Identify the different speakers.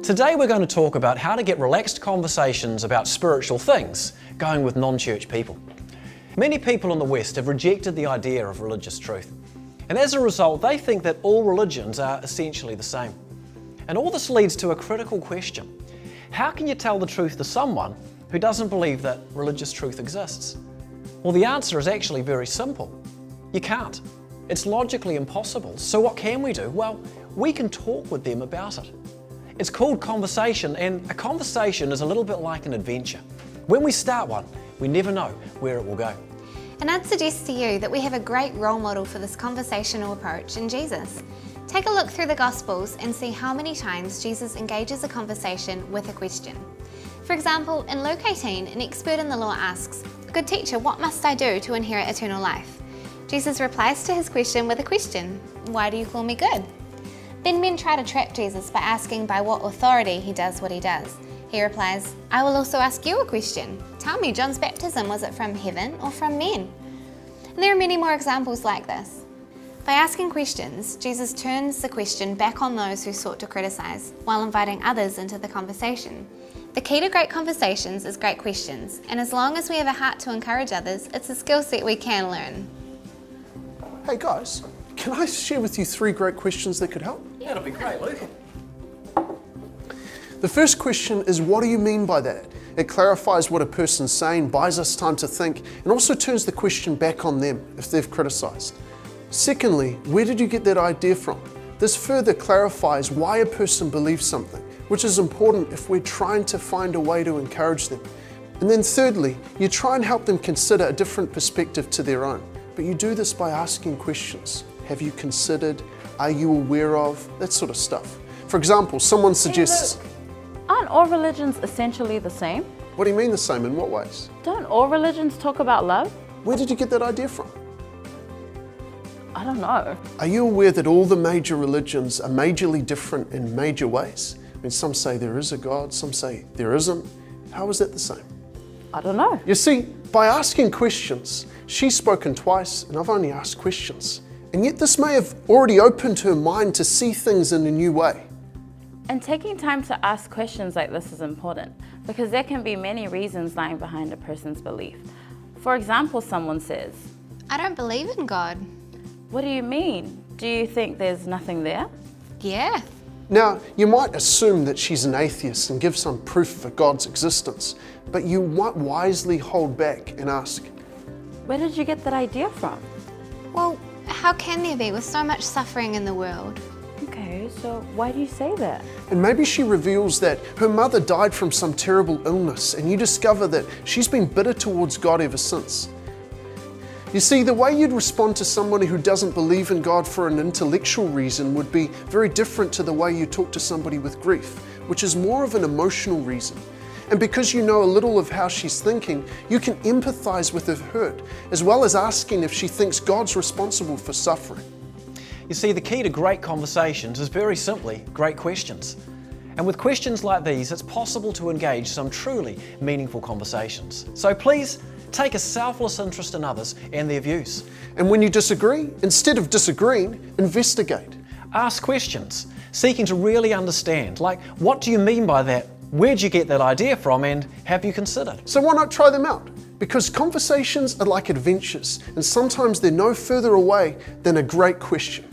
Speaker 1: Today we're going to talk about how to get relaxed conversations about spiritual things going with non-church people. Many people in the West have rejected the idea of religious truth, and as a result they think that all religions are essentially the same. And all this leads to a critical question. How can you tell the truth to someone who doesn't believe that religious truth exists? Well, the answer is actually very simple. You can't. It's logically impossible. So what can we do? Well, we can talk with them about it. It's called conversation, and a conversation is a little bit like an adventure. When we start one, we never know where it will go.
Speaker 2: And I'd suggest to you that we have a great role model for this conversational approach in Jesus. Take a look through the Gospels and see how many times Jesus engages a conversation with a question. For example, in Luke 18, an expert in the law asks, "Good teacher, what must I do to inherit eternal life?" Jesus replies to his question with a question, "Why do you call me good?" Then men try to trap Jesus by asking by what authority he does what he does. He replies, "I will also ask you a question. Tell me, John's baptism, was it from heaven or from men?" And there are many more examples like this. By asking questions, Jesus turns the question back on those who sought to criticize, while inviting others into the conversation. The key to great conversations is great questions, and as long as we have a heart to encourage others, it's a skill set we can learn.
Speaker 3: Hey guys, can I share with you 3 great questions that could help?
Speaker 1: Yeah, that'll be great, Luke.
Speaker 3: The first question is, what do you mean by that? It clarifies what a person's saying, buys us time to think, and also turns the question back on them if they've criticised. Secondly, where did you get that idea from? This further clarifies why a person believes something, which is important if we're trying to find a way to encourage them. And then thirdly, you try and help them consider a different perspective to their own, but you do this by asking questions. Have you considered? Are you aware of? That sort of stuff. For example, someone suggests...
Speaker 4: Hey, look, aren't all religions essentially the same?
Speaker 3: What do you mean the same? In what ways?
Speaker 4: Don't all religions talk about love?
Speaker 3: Where did you get that idea from?
Speaker 4: I don't know.
Speaker 3: Are you aware that all the major religions are majorly different in major ways? I mean, some say there is a God, some say there isn't. How is that the same?
Speaker 4: I don't know.
Speaker 3: You see, by asking questions, she's spoken twice and I've only asked questions. And yet this may have already opened her mind to see things in a new way.
Speaker 4: And taking time to ask questions like this is important because there can be many reasons lying behind a person's belief. For example, someone says,
Speaker 2: "I don't believe in God."
Speaker 4: "What do you mean? Do you think there's nothing there?"
Speaker 2: Yeah.
Speaker 3: Now, you might assume that she's an atheist and give some proof for God's existence, but you might wisely hold back and ask,
Speaker 4: "Where did you get that idea from?"
Speaker 2: Well, how can there be with so much suffering in the world?
Speaker 4: Okay, so why do you say that?
Speaker 3: And maybe she reveals that her mother died from some terrible illness and you discover that she's been bitter towards God ever since. You see, the way you'd respond to somebody who doesn't believe in God for an intellectual reason would be very different to the way you talk to somebody with grief, which is more of an emotional reason. And because you know a little of how she's thinking, you can empathize with her hurt, as well as asking if she thinks God's responsible for suffering.
Speaker 1: You see, the key to great conversations is very simply great questions. And with questions like these, it's possible to engage some truly meaningful conversations. So please, take a selfless interest in others and their views.
Speaker 3: And when you disagree, instead of disagreeing, investigate.
Speaker 1: Ask questions, seeking to really understand, like, what do you mean by that? Where'd you get that idea from, and have you considered?
Speaker 3: So why not try them out? Because conversations are like adventures, and sometimes they're no further away than a great question.